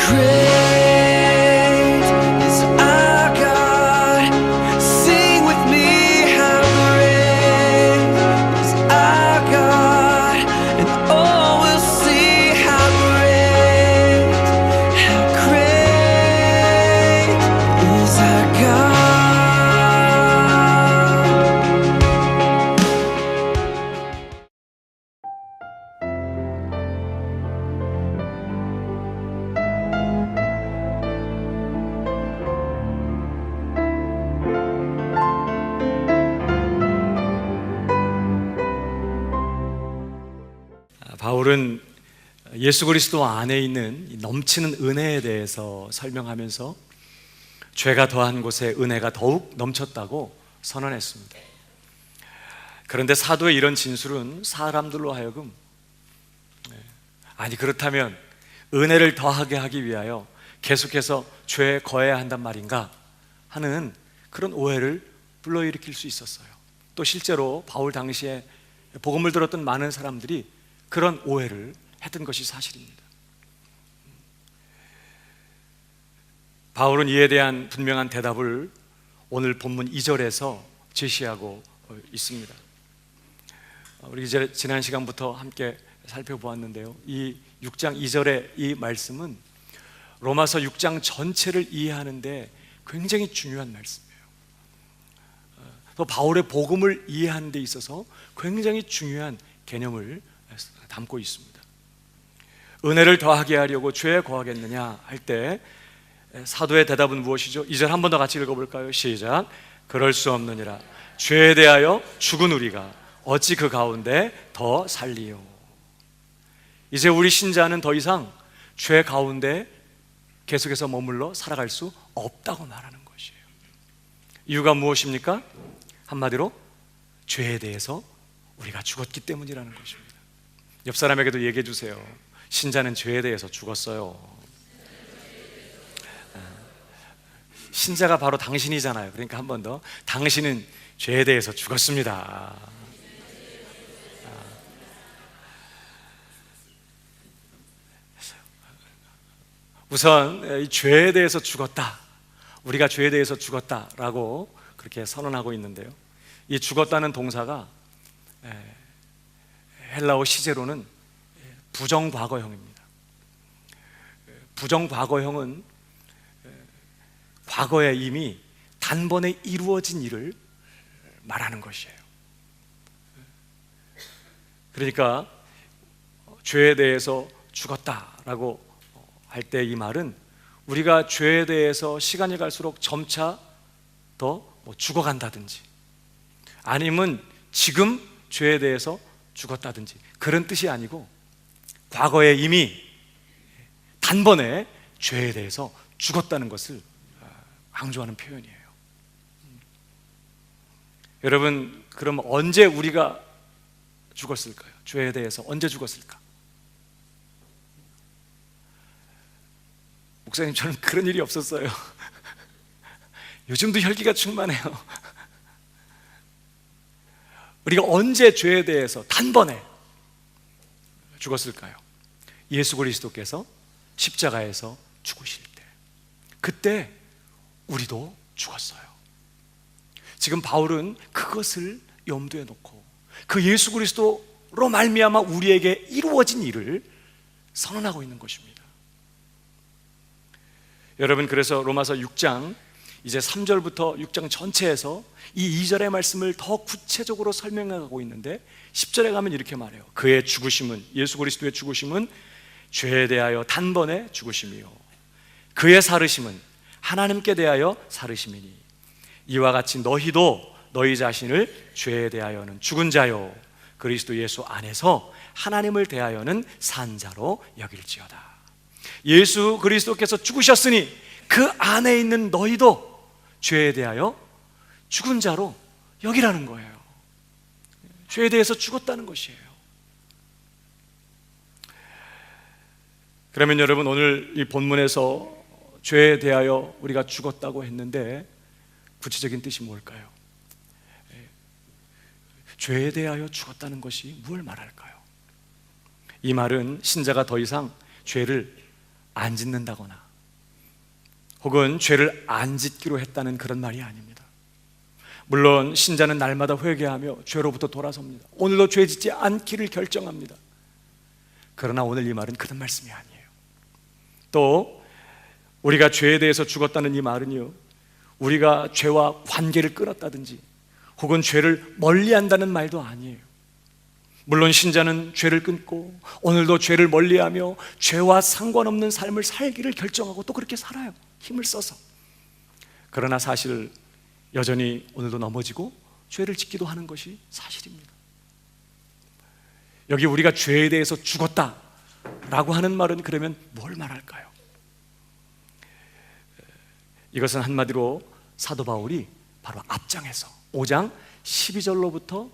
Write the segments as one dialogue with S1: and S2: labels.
S1: great is our God. Sing with me, how great is our God. And all will see how great is our God.
S2: 바울은 예수 그리스도 안에 있는 넘치는 은혜에 대해서 설명하면서 죄가 더한 곳에 은혜가 더욱 넘쳤다고 선언했습니다. 그런데 사도의 이런 진술은 사람들로 하여금 아니 그렇다면 은혜를 더하게 하기 위하여 계속해서 죄에 거해야 한단 말인가 하는 그런 오해를 불러일으킬 수 있었어요. 또 실제로 바울 당시에 복음을 들었던 많은 사람들이 그런 오해를 했던 것이 사실입니다. 바울은 이에 대한 분명한 대답을 오늘 본문 2절에서 제시하고 있습니다. 우리 이제 지난 시간부터 함께 살펴보았는데요, 이 6장 2절의 이 말씀은 로마서 6장 전체를 이해하는데 굉장히 중요한 말씀이에요. 또 바울의 복음을 이해하는 데 있어서 굉장히 중요한 개념을 담고 있습니다. 은혜를 더하게 하려고 죄에 거하겠느냐 할 때 사도의 대답은 무엇이죠? 2절 한 번 더 같이 읽어볼까요? 시작. 그럴 수 없느니라. 죄에 대하여 죽은 우리가 어찌 그 가운데 더 살리요. 이제 우리 신자는 더 이상 죄 가운데 계속해서 머물러 살아갈 수 없다고 말하는 것이에요. 이유가 무엇입니까? 한마디로 죄에 대해서 우리가 죽었기 때문이라는 것입니다. 옆 사람에게도 얘기해 주세요. 신자는 죄에 대해서 죽었어요. 신자가 바로 당신이잖아요. 그러니까 한 번 더, 당신은 죄에 대해서 죽었습니다. 우선 이 죄에 대해서 죽었다, 우리가 죄에 대해서 죽었다라고 그렇게 선언하고 있는데요, 이 죽었다는 동사가 헬라어 시제로는 부정과거형입니다. 부정과거형은 과거에 이미 단번에 이루어진 일을 말하는 것이에요. 그러니까 죄에 대해서 죽었다라고 할 때 이 말은 우리가 죄에 대해서 시간이 갈수록 점차 더 죽어간다든지 아니면 지금 죄에 대해서 죽었다든지 그런 뜻이 아니고 과거에 이미 단번에 죄에 대해서 죽었다는 것을 강조하는 표현이에요. 여러분, 그럼 언제 우리가 죽었을까요? 죄에 대해서 언제 죽었을까? 목사님, 저는 그런 일이 없었어요. 요즘도 혈기가 충만해요. 우리가 언제 죄에 대해서 단번에 죽었을까요? 예수 그리스도께서 십자가에서 죽으실 때, 그때 우리도 죽었어요. 지금 바울은 그것을 염두에 놓고 그 예수 그리스도로 말미암아 우리에게 이루어진 일을 선언하고 있는 것입니다. 여러분, 그래서 로마서 6장 이제 3절부터 6장 전체에서 이 2절의 말씀을 더 구체적으로 설명하고 있는데 10절에 가면 이렇게 말해요. 그의 죽으심은, 예수 그리스도의 죽으심은 죄에 대하여 단번에 죽으심이요 그의 살으심은 하나님께 대하여 살으심이니 이와 같이 너희도 너희 자신을 죄에 대하여는 죽은 자요 그리스도 예수 안에서 하나님을 대하여는 산 자로 여길지어다. 예수 그리스도께서 죽으셨으니 그 안에 있는 너희도 죄에 대하여 죽은 자로 여기라는 거예요. 죄에 대해서 죽었다는 것이에요. 그러면 여러분, 오늘 이 본문에서 죄에 대하여 우리가 죽었다고 했는데 구체적인 뜻이 뭘까요? 죄에 대하여 죽었다는 것이 무엇을 말할까요? 이 말은 신자가 더 이상 죄를 안 짓는다거나 혹은 죄를 안 짓기로 했다는 그런 말이 아닙니다. 물론 신자는 날마다 회개하며 죄로부터 돌아섭니다. 오늘도 죄 짓지 않기를 결정합니다. 그러나 오늘 이 말은 그런 말씀이 아니에요. 또 우리가 죄에 대해서 죽었다는 이 말은요, 우리가 죄와 관계를 끊었다든지 혹은 죄를 멀리한다는 말도 아니에요. 물론 신자는 죄를 끊고 오늘도 죄를 멀리하며 죄와 상관없는 삶을 살기를 결정하고 또 그렇게 살아요, 힘을 써서. 그러나 사실 여전히 오늘도 넘어지고 죄를 짓기도 하는 것이 사실입니다. 여기 우리가 죄에 대해서 죽었다라고 하는 말은 그러면 뭘 말할까요? 이것은 한마디로 사도 바울이 바로 앞장에서 5장 12절로부터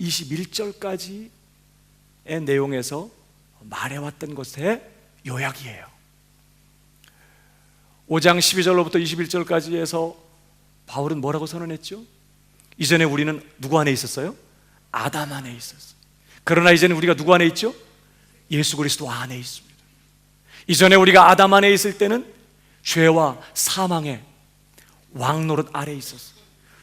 S2: 21절까지의 내용에서 말해왔던 것의 요약이에요. 5장 12절로부터 21절까지에서 바울은 뭐라고 선언했죠? 이전에 우리는 누구 안에 있었어요? 아담 안에 있었어요. 그러나 이제는 우리가 누구 안에 있죠? 예수 그리스도 안에 있습니다. 이전에 우리가 아담 안에 있을 때는 죄와 사망의 왕노릇 아래에 있었어요.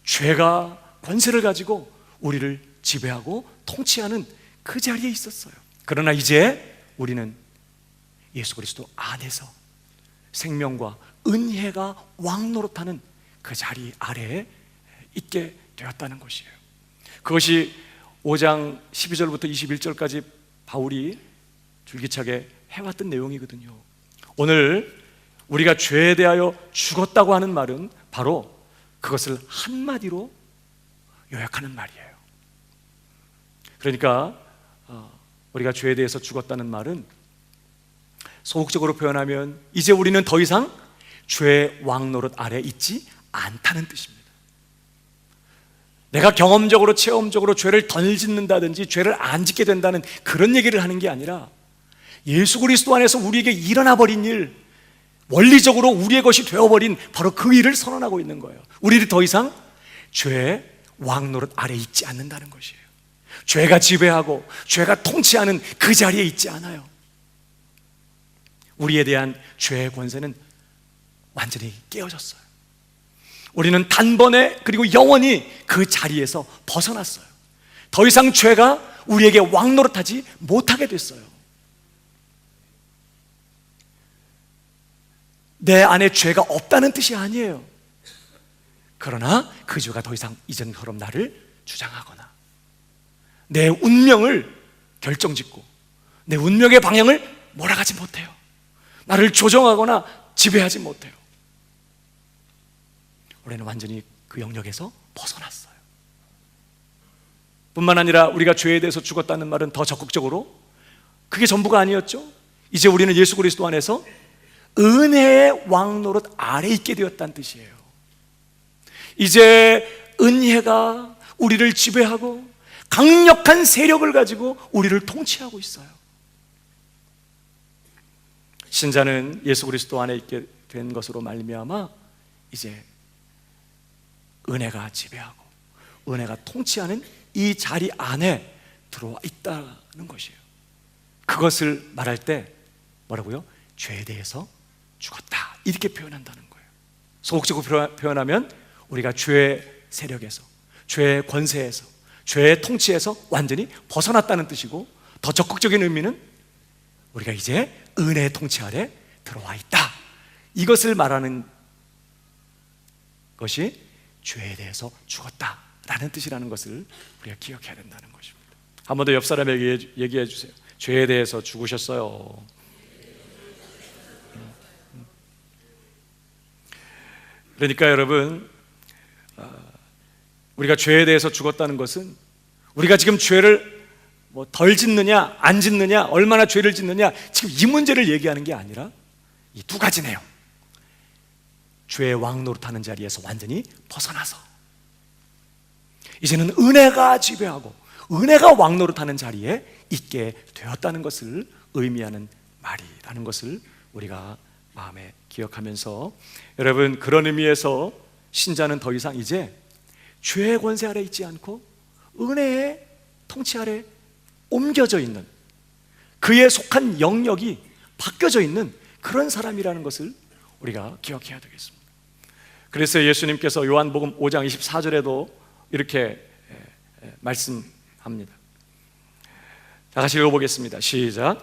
S2: 죄가 권세를 가지고 우리를 지배하고 통치하는 그 자리에 있었어요. 그러나 이제 우리는 예수 그리스도 안에서 생명과 은혜가 왕노릇하는 그 자리 아래에 있게 되었다는 것이에요. 그것이 5장 12절부터 21절까지 바울이 줄기차게 해왔던 내용이거든요. 오늘 우리가 죄에 대하여 죽었다고 하는 말은 바로 그것을 한마디로 요약하는 말이에요. 그러니까 우리가 죄에 대해서 죽었다는 말은 소극적으로 표현하면 이제 우리는 더 이상 죄의 왕노릇 아래 있지 않다는 뜻입니다. 내가 경험적으로 체험적으로 죄를 덜 짓는다든지 죄를 안 짓게 된다는 그런 얘기를 하는 게 아니라 예수 그리스도 안에서 우리에게 일어나 버린 일, 원리적으로 우리의 것이 되어버린 바로 그 일을 선언하고 있는 거예요. 우리를 더 이상 죄의 왕노릇 아래 있지 않는다는 것이에요. 죄가 지배하고 죄가 통치하는 그 자리에 있지 않아요. 우리에 대한 죄의 권세는 완전히 깨어졌어요. 우리는 단번에 그리고 영원히 그 자리에서 벗어났어요. 더 이상 죄가 우리에게 왕노릇하지 못하게 됐어요. 내 안에 죄가 없다는 뜻이 아니에요. 그러나 그 죄가 더 이상 이전처럼 나를 주장하거나 내 운명을 결정짓고 내 운명의 방향을 몰아가지 못해요. 나를 조정하거나 지배하지 못해요. 우리는 완전히 그 영역에서 벗어났어요. 뿐만 아니라 우리가 죄에 대해서 죽었다는 말은 더 적극적으로 그게 전부가 아니었죠. 이제 우리는 예수 그리스도 안에서 은혜의 왕노릇 아래 있게 되었다는 뜻이에요. 이제 은혜가 우리를 지배하고 강력한 세력을 가지고 우리를 통치하고 있어요. 신자는 예수 그리스도 안에 있게 된 것으로 말미암아 이제 은혜가 지배하고 은혜가 통치하는 이 자리 안에 들어와 있다는 것이에요. 그것을 말할 때 뭐라고요? 죄에 대해서 죽었다 이렇게 표현한다는 거예요. 소극적으로 표현하면 우리가 죄의 세력에서, 죄의 권세에서, 죄의 통치에서 완전히 벗어났다는 뜻이고, 더 적극적인 의미는 우리가 이제 은혜의 통치 아래 들어와 있다, 이것을 말하는 것이 죄에 대해서 죽었다라는 뜻이라는 것을 우리가 기억해야 된다는 것입니다. 한 번 더 옆 사람에게 얘기해 주세요. 죄에 대해서 죽으셨어요. 그러니까 여러분, 우리가 죄에 대해서 죽었다는 것은 우리가 지금 죄를 덜 짓느냐 안 짓느냐, 얼마나 죄를 짓느냐, 지금 이 문제를 얘기하는 게 아니라 이 두 가지네요. 죄의 왕노릇하는 자리에서 완전히 벗어나서 이제는 은혜가 지배하고 은혜가 왕노릇하는 자리에 있게 되었다는 것을 의미하는 말이라는 것을 우리가 마음에 기억하면서, 여러분, 그런 의미에서 신자는 더 이상 이제 죄의 권세 아래 있지 않고 은혜의 통치 아래 옮겨져 있는, 그에 속한 영역이 바뀌어져 있는 그런 사람이라는 것을 우리가 기억해야 되겠습니다. 그래서 예수님께서 요한복음 5장 24절에도 이렇게 말씀합니다. 다 같이 읽어보겠습니다. 시작.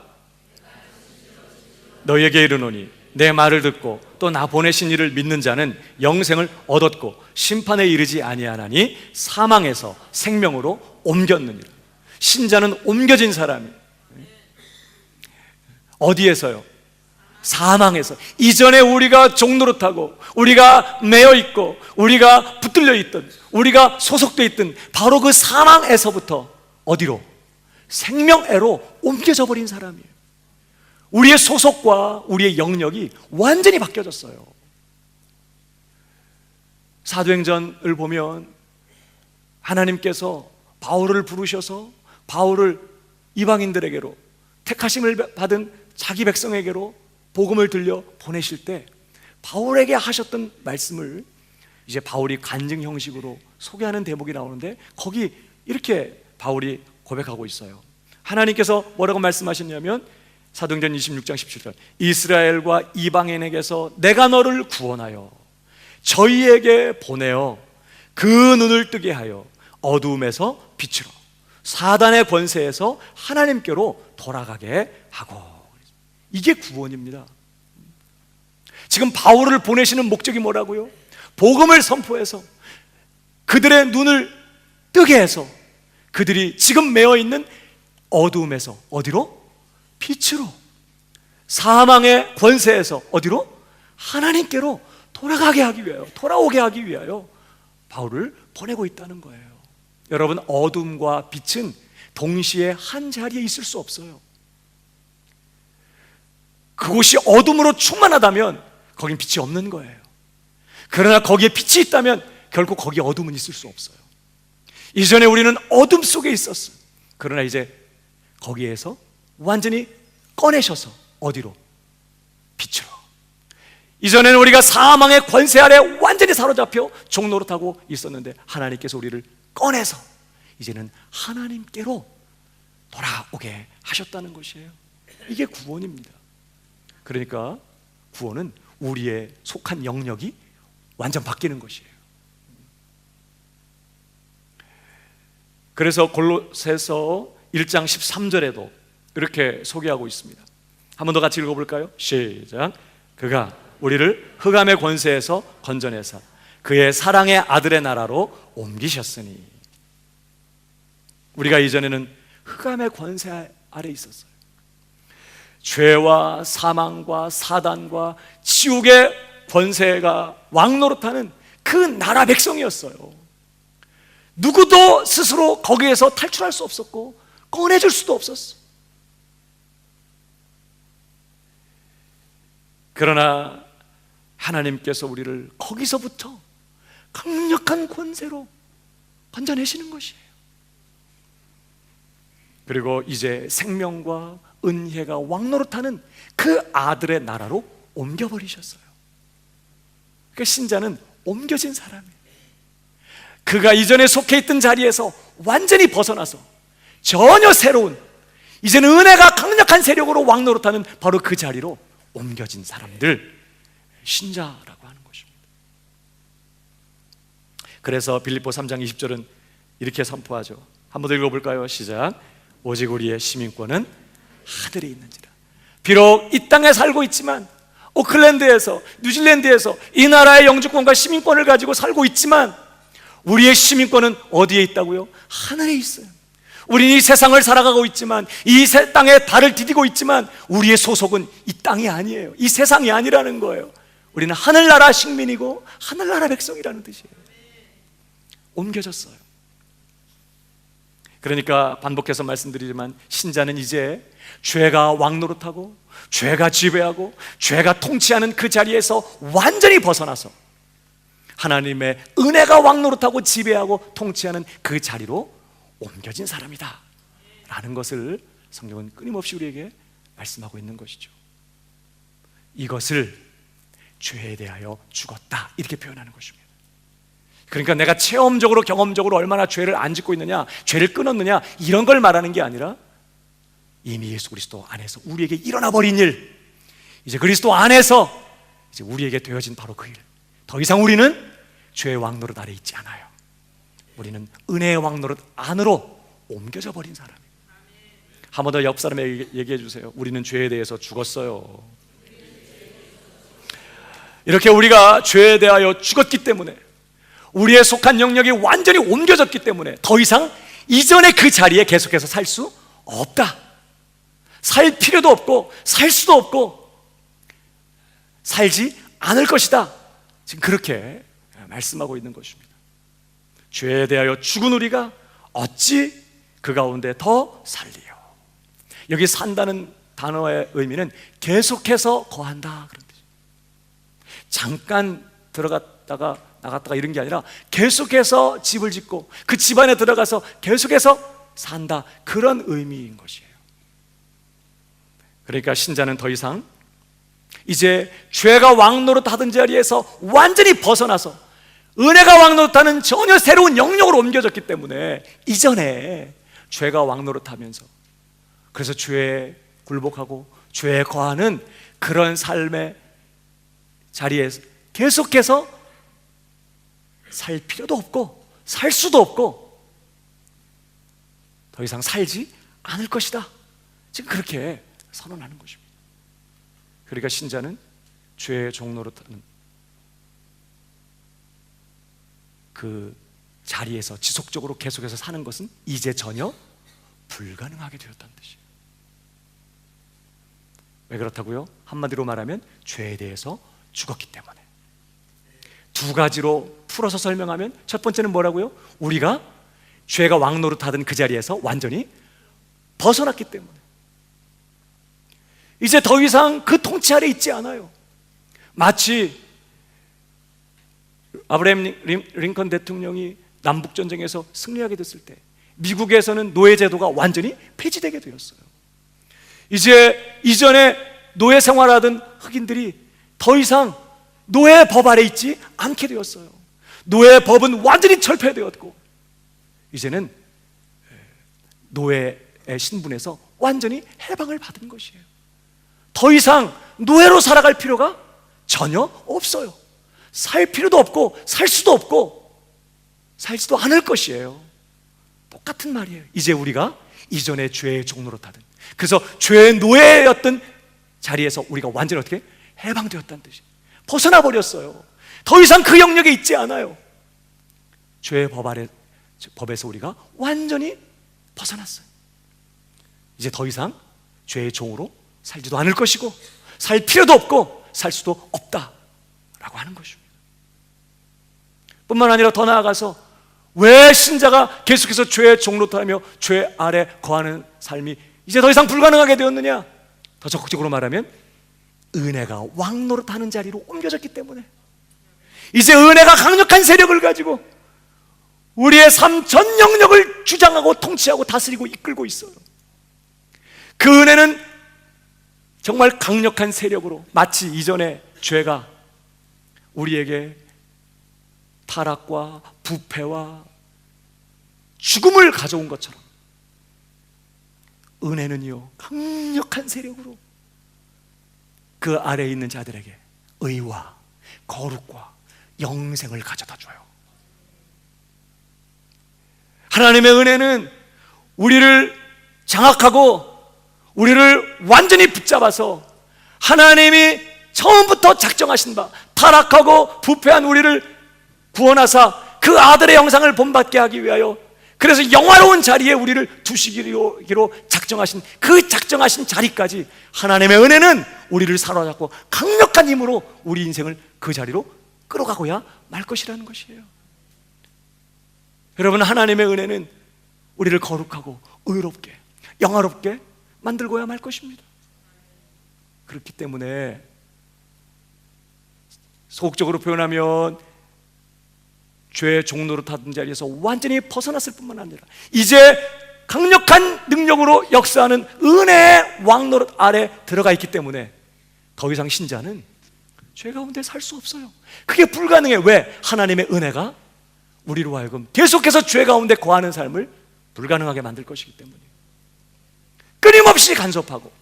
S2: 너희에게 이르노니 내 말을 듣고 또 나 보내신 이를 믿는 자는 영생을 얻었고 심판에 이르지 아니하나니 사망에서 생명으로 옮겼느니라. 신자는 옮겨진 사람이에요. 어디에서요? 사망에서. 이전에 우리가 종노릇하고 우리가 매여 있고 우리가 붙들려 있던, 우리가 소속되어 있던 바로 그 사망에서부터 어디로? 생명애로 옮겨져 버린 사람이에요. 우리의 소속과 우리의 영역이 완전히 바뀌어졌어요. 사도행전을 보면 하나님께서 바울을 부르셔서 바울을 이방인들에게로, 택하심을 받은 자기 백성에게로 복음을 들려 보내실 때 바울에게 하셨던 말씀을 이제 바울이 간증 형식으로 소개하는 대목이 나오는데, 거기 이렇게 바울이 고백하고 있어요. 하나님께서 뭐라고 말씀하셨냐면 사도행전 26장 17절, 이스라엘과 이방인에게서 내가 너를 구원하여 저희에게 보내어 그 눈을 뜨게 하여 어두움에서 빛으로, 사단의 권세에서 하나님께로 돌아가게 하고. 이게 구원입니다. 지금 바울을 보내시는 목적이 뭐라고요? 복음을 선포해서 그들의 눈을 뜨게 해서 그들이 지금 매여 있는 어두움에서 어디로? 빛으로, 사망의 권세에서 어디로? 하나님께로 돌아가게 하기 위하여, 돌아오게 하기 위하여 바울을 보내고 있다는 거예요. 여러분, 어둠과 빛은 동시에 한 자리에 있을 수 없어요. 그곳이 어둠으로 충만하다면 거긴 빛이 없는 거예요. 그러나 거기에 빛이 있다면 결코 거기에 어둠은 있을 수 없어요. 이전에 우리는 어둠 속에 있었어요. 그러나 이제 거기에서 완전히 꺼내셔서 어디로? 빛으로. 이전에는 우리가 사망의 권세 아래 완전히 사로잡혀 종노릇하고 있었는데 하나님께서 우리를 꺼내서 이제는 하나님께로 돌아오게 하셨다는 것이에요. 이게 구원입니다. 그러니까 구원은 우리의 속한 영역이 완전 바뀌는 것이에요. 그래서 골로새서 1장 13절에도 이렇게 소개하고 있습니다. 한 번 더 같이 읽어볼까요? 시작. 그가 우리를 흑암의 권세에서 건져내사 그의 사랑의 아들의 나라로 옮기셨으니. 우리가 이전에는 흑암의 권세 아래 있었어요. 죄와 사망과 사단과 지옥의 권세가 왕노릇하는 그 나라 백성이었어요. 누구도 스스로 거기에서 탈출할 수 없었고 꺼내줄 수도 없었어. 그러나 하나님께서 우리를 거기서부터 강력한 권세로 건져내시는 것이에요. 그리고 이제 생명과 은혜가 왕노릇하는 그 아들의 나라로 옮겨버리셨어요. 그러니까 신자는 옮겨진 사람이에요. 그가 이전에 속해 있던 자리에서 완전히 벗어나서 전혀 새로운, 이제는 은혜가 강력한 세력으로 왕노릇하는 바로 그 자리로 옮겨진 사람들, 신자라고 하는 것입니다. 그래서 빌립보 3장 20절은 이렇게 선포하죠. 한번 더 읽어볼까요? 시작. 오직 우리의 시민권은 하늘에 있는지라. 비록 이 땅에 살고 있지만, 오클랜드에서, 뉴질랜드에서 이 나라의 영주권과 시민권을 가지고 살고 있지만 우리의 시민권은 어디에 있다고요? 하늘에 있어요. 우리는 이 세상을 살아가고 있지만, 이 땅에 발을 디디고 있지만 우리의 소속은 이 땅이 아니에요. 이 세상이 아니라는 거예요. 우리는 하늘나라 식민이고 하늘나라 백성이라는 뜻이에요. 옮겨졌어요. 그러니까 반복해서 말씀드리지만 신자는 이제 죄가 왕노릇하고 죄가 지배하고 죄가 통치하는 그 자리에서 완전히 벗어나서 하나님의 은혜가 왕노릇하고 지배하고 통치하는 그 자리로 옮겨진 사람이다 라는 것을 성경은 끊임없이 우리에게 말씀하고 있는 것이죠. 이것을 죄에 대하여 죽었다 이렇게 표현하는 것입니다. 그러니까 내가 체험적으로 경험적으로 얼마나 죄를 안 짓고 있느냐, 죄를 끊었느냐 이런 걸 말하는 게 아니라 이미 예수 그리스도 안에서 우리에게 일어나 버린 일, 이제 그리스도 안에서 이제 우리에게 되어진 바로 그 일. 더 이상 우리는 죄의 왕노릇 아래 있지 않아요. 우리는 은혜의 왕노릇 안으로 옮겨져 버린 사람이에요. 한 번 더 옆 사람에게 얘기해 주세요. 우리는 죄에 대해서 죽었어요. 이렇게 우리가 죄에 대하여 죽었기 때문에, 우리의 속한 영역이 완전히 옮겨졌기 때문에 더 이상 이전의 그 자리에 계속해서 살 수 없다. 살 필요도 없고 살 수도 없고 살지 않을 것이다. 지금 그렇게 말씀하고 있는 것입니다. 죄에 대하여 죽은 우리가 어찌 그 가운데 더 살리요. 여기 산다는 단어의 의미는 계속해서 거한다 그런 뜻이에요. 잠깐 들어갔다가 나갔다가 이런 게 아니라 계속해서 집을 짓고 그 집 안에 들어가서 계속해서 산다, 그런 의미인 것이에요. 그러니까 신자는 더 이상 이제 죄가 왕노릇하던 자리에서 완전히 벗어나서 은혜가 왕노릇하는 전혀 새로운 영역으로 옮겨졌기 때문에, 이전에 죄가 왕노릇하면서 그래서 죄에 굴복하고 죄에 거하는 그런 삶의 자리에서 계속해서 살 필요도 없고 살 수도 없고 더 이상 살지 않을 것이다. 지금 그렇게 선언하는 것입니다. 그러니까 신자는 죄의 종노릇하는 그 자리에서 지속적으로 계속해서 사는 것은 이제 전혀 불가능하게 되었다는 뜻이에요. 왜 그렇다고요? 한마디로 말하면 죄에 대해서 죽었기 때문에. 두 가지로 풀어서 설명하면, 첫 번째는 뭐라고요? 우리가 죄가 왕노릇하던 그 자리에서 완전히 벗어났기 때문에 이제 더 이상 그 통치 아래 있지 않아요. 마치 아브라함 링컨 대통령이 남북전쟁에서 승리하게 됐을 때 미국에서는 노예제도가 완전히 폐지되게 되었어요. 이제 이전에 노예 생활하던 흑인들이 더 이상 노예 법 아래 있지 않게 되었어요. 노예 법은 완전히 철폐되었고 이제는 노예의 신분에서 완전히 해방을 받은 것이에요. 더 이상 노예로 살아갈 필요가 전혀 없어요. 살 필요도 없고 살 수도 없고 살지도 않을 것이에요. 똑같은 말이에요. 이제 우리가 이전에 죄의 종노릇하던, 그래서 죄의 노예였던 자리에서 우리가 완전히 어떻게 해방되었다는 뜻이에요. 벗어나 버렸어요. 더 이상 그 영역에 있지 않아요. 죄의 법에서 우리가 완전히 벗어났어요. 이제 더 이상 죄의 종으로 살지도 않을 것이고 살 필요도 없고 살 수도 없다라고 하는 것입니다. 뿐만 아니라 더 나아가서 왜 신자가 계속해서 죄의 종노릇하며 죄 아래 거하는 삶이 이제 더 이상 불가능하게 되었느냐? 더 적극적으로 말하면 은혜가 왕노릇하는 자리로 옮겨졌기 때문에 이제 은혜가 강력한 세력을 가지고 우리의 삶 전 영역을 주장하고 통치하고 다스리고 이끌고 있어요. 그 은혜는 정말 강력한 세력으로, 마치 이전에 죄가 우리에게 타락과 부패와 죽음을 가져온 것처럼 은혜는요 강력한 세력으로 그 아래에 있는 자들에게 의와 거룩과 영생을 가져다 줘요. 하나님의 은혜는 우리를 장악하고 우리를 완전히 붙잡아서 하나님이 처음부터 작정하신 바 타락하고 부패한 우리를 구원하사 그 아들의 형상을 본받게 하기 위하여, 그래서 영화로운 자리에 우리를 두시기로 작정하신 그 작정하신 자리까지 하나님의 은혜는 우리를 사로잡고 강력한 힘으로 우리 인생을 그 자리로 끌어가고야 말 것이라는 것이에요. 여러분, 하나님의 은혜는 우리를 거룩하고 의롭게 영화롭게 만들고야 말 것입니다. 그렇기 때문에 소극적으로 표현하면 죄의 종노릇하던 자리에서 완전히 벗어났을 뿐만 아니라 이제 강력한 능력으로 역사하는 은혜의 왕노릇 아래 들어가 있기 때문에 더 이상 신자는 죄 가운데 살 수 없어요. 그게 불가능해. 왜? 하나님의 은혜가 우리로 하여금 계속해서 죄 가운데 거하는 삶을 불가능하게 만들 것이기 때문에 끊임없이 간섭하고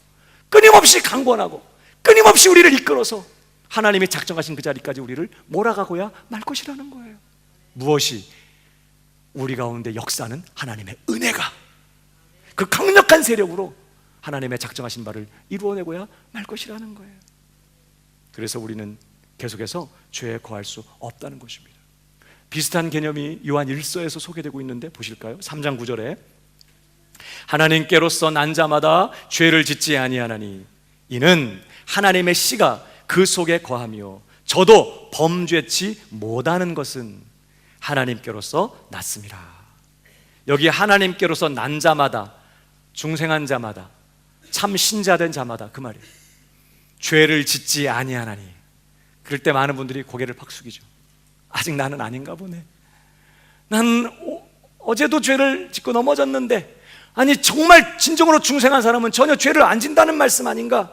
S2: 끊임없이 강권하고 끊임없이 우리를 이끌어서 하나님이 작정하신 그 자리까지 우리를 몰아가고야 말 것이라는 거예요. 무엇이 우리 가운데 역사는 하나님의 은혜가 그 강력한 세력으로 하나님의 작정하신 바를 이루어내고야 말 것이라는 거예요. 그래서 우리는 계속해서 죄에 거할 수 없다는 것입니다. 비슷한 개념이 요한 1서에서 소개되고 있는데 보실까요? 3장 9절에 하나님께로서 난 자마다 죄를 짓지 아니하나니 이는 하나님의 씨가 그 속에 거하며 저도 범죄치 못하는 것은 하나님께로서 났습니다. 여기 하나님께로서 난 자마다, 중생한 자마다, 참 신자된 자마다 그 말이에요. 죄를 짓지 아니하나니. 그럴 때 많은 분들이 고개를 팍 숙이죠. 아직 나는 아닌가 보네. 난 어제도 죄를 짓고 넘어졌는데, 아니 정말 진정으로 중생한 사람은 전혀 죄를 안 진다는 말씀 아닌가?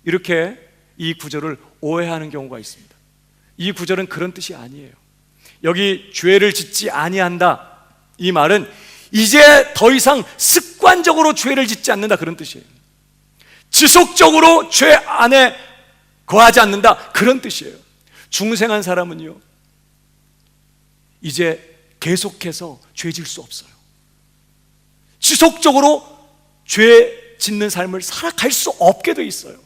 S2: 이렇게 이 구절을 오해하는 경우가 있습니다. 이 구절은 그런 뜻이 아니에요. 여기 죄를 짓지 아니한다, 이 말은 이제 더 이상 습관적으로 죄를 짓지 않는다, 그런 뜻이에요. 지속적으로 죄 안에 거하지 않는다, 그런 뜻이에요. 중생한 사람은요, 이제 계속해서 죄 질 수 없어요. 지속적으로 죄 짓는 삶을 살아갈 수 없게 돼 있어요.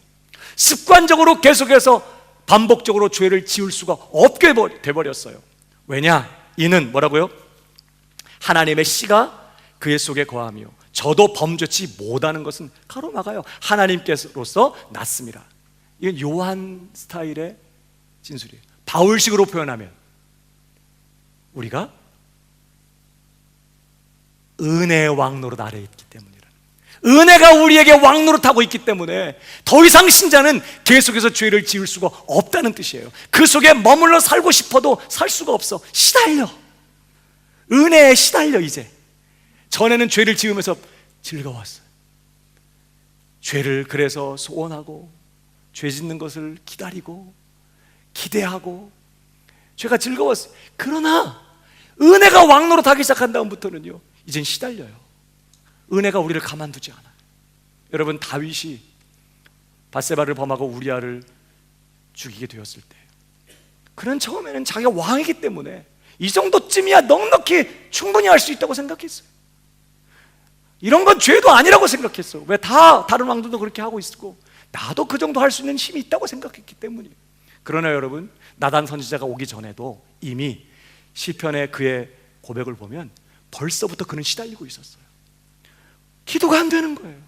S2: 습관적으로 계속해서 반복적으로 죄를 지을 수가 없게 돼버렸어요. 왜냐? 이는 뭐라고요? 하나님의 씨가 그의 속에 거하며 저도 범죄치 못하는 것은 가로막아요. 하나님께로서 났습니다. 이건 요한 스타일의 진술이에요. 바울식으로 표현하면 우리가 은혜의 왕노릇 아래에 있기 때문이라는, 은혜가 우리에게 왕노릇하고 있기 때문에 더 이상 신자는 계속해서 죄를 지을 수가 없다는 뜻이에요. 그 속에 머물러 살고 싶어도 살 수가 없어. 시달려. 은혜에 시달려. 이제 전에는 죄를 지으면서 즐거웠어요. 죄를 그래서 소원하고 죄 짓는 것을 기다리고 기대하고 죄가 즐거웠어요. 그러나 은혜가 왕노릇하기 시작한 다음부터는요, 이젠 시달려요. 은혜가 우리를 가만두지 않아요. 여러분, 다윗이 밧세바를 범하고 우리아를 죽이게 되었을 때, 그는 처음에는 자기가 왕이기 때문에 이 정도쯤이야 넉넉히 충분히 할 수 있다고 생각했어요. 이런 건 죄도 아니라고 생각했어. 왜 다른 왕들도 그렇게 하고 있고 나도 그 정도 할 수 있는 힘이 있다고 생각했기 때문이에요. 그러나 여러분, 나단 선지자가 오기 전에도 이미 시편의 그의 고백을 보면 벌써부터 그는 시달리고 있었어요. 기도가 안 되는 거예요.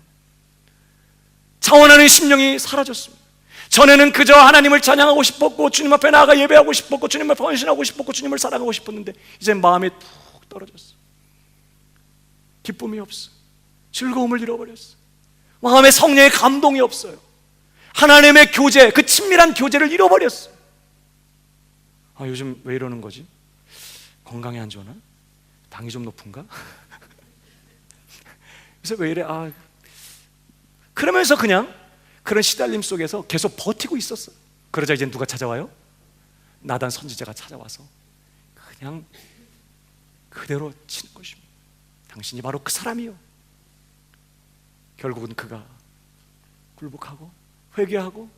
S2: 차원하는 심령이 사라졌습니다. 전에는 그저 하나님을 찬양하고 싶었고 주님 앞에 나아가 예배하고 싶었고 주님 앞에 헌신하고 싶었고 주님을 사랑하고 싶었는데 이제 마음이 툭 떨어졌어. 기쁨이 없어. 즐거움을 잃어버렸어. 마음에 성령의 감동이 없어요. 하나님의 교제, 그 친밀한 교제를 잃어버렸어. 요즘 왜 이러는 거지? 건강이 안 좋나? 당이 좀 높은가? 그래서 왜 이래? 그러면서 그냥 그런 시달림 속에서 계속 버티고 있었어요. 그러자 이제 누가 찾아와요? 나단 선지자가 찾아와서 그냥 그대로 치는 것입니다. 당신이 바로 그 사람이요. 결국은 그가 굴복하고 회개하고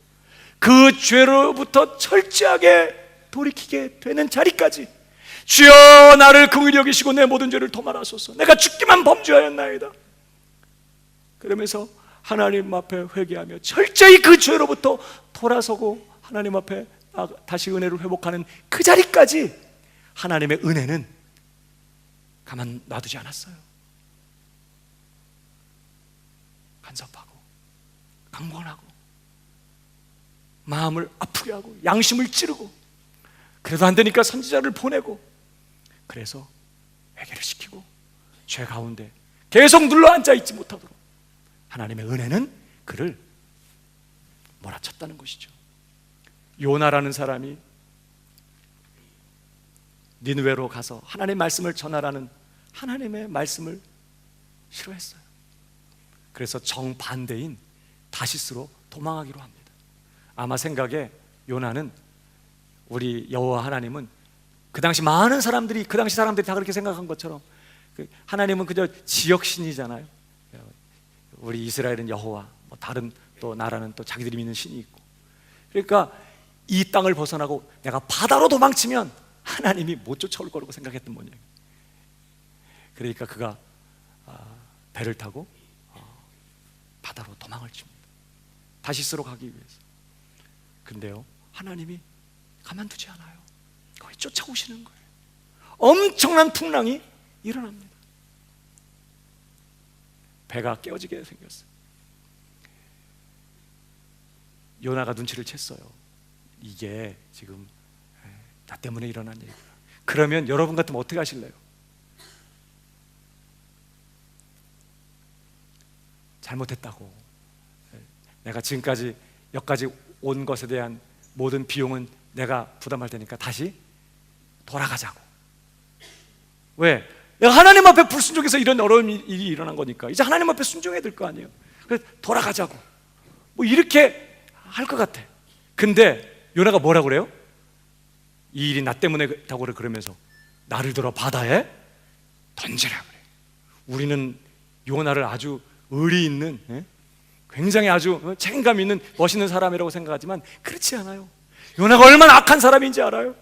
S2: 그 죄로부터 철저하게 돌이키게 되는 자리까지, 주여 나를 긍휼히 여기시고 내 모든 죄를 도말하소서, 내가 죽기만 범죄하였나이다. 그러면서 하나님 앞에 회개하며 철저히 그 죄로부터 돌아서고 하나님 앞에 다시 은혜를 회복하는 그 자리까지 하나님의 은혜는 가만 놔두지 않았어요. 간섭하고 강권하고 마음을 아프게 하고 양심을 찌르고, 그래도 안 되니까 선지자를 보내고, 그래서 회개를 시키고 죄 가운데 계속 눌러앉아 있지 못하도록 하나님의 은혜는 그를 몰아쳤다는 것이죠. 요나라는 사람이 니느웨로 가서 하나님의 말씀을 전하라는 하나님의 말씀을 싫어했어요. 그래서 정반대인 다시스로 도망하기로 합니다. 아마 생각에 요나는 우리 여호와 하나님은 그 당시 많은 사람들이, 그 당시 사람들이 다 그렇게 생각한 것처럼 하나님은 그저 지역신이잖아요. 우리 이스라엘은 여호와, 다른 또 나라는 또 자기들이 믿는 신이 있고, 그러니까 이 땅을 벗어나고 내가 바다로 도망치면 하나님이 못 쫓아올 거라고 생각했던 모양. 그러니까 그가 배를 타고 바다로 도망을 칩니다. 다시스로 가기 위해서. 근데요, 하나님이 가만두지 않아요. 거의 쫓아오시는 거예요. 엄청난 풍랑이 일어납니다. 배가 깨어지게 생겼어요. 요나가 눈치를 챘어요. 이게 지금 나 때문에 일어난 일이구나. 그러면 여러분 같으면 어떻게 하실래요? 잘못했다고, 내가 지금까지 여기까지 온 것에 대한 모든 비용은 내가 부담할 테니까 다시 돌아가자고. 왜? 내가 하나님 앞에 불순종해서 이런 어려운 일이 일어난 거니까 이제 하나님 앞에 순종해야 될 거 아니에요. 그래서 돌아가자고, 뭐 이렇게 할 것 같아. 근데 요나가 뭐라고 그래요? 이 일이 나 때문에 다고 그러면서 나를 들어 바다에 던지라 그래. 우리는 요나를 아주 의리 있는, 굉장히 아주 책임감 있는 멋있는 사람이라고 생각하지만 그렇지 않아요. 요나가 얼마나 악한 사람인지 알아요?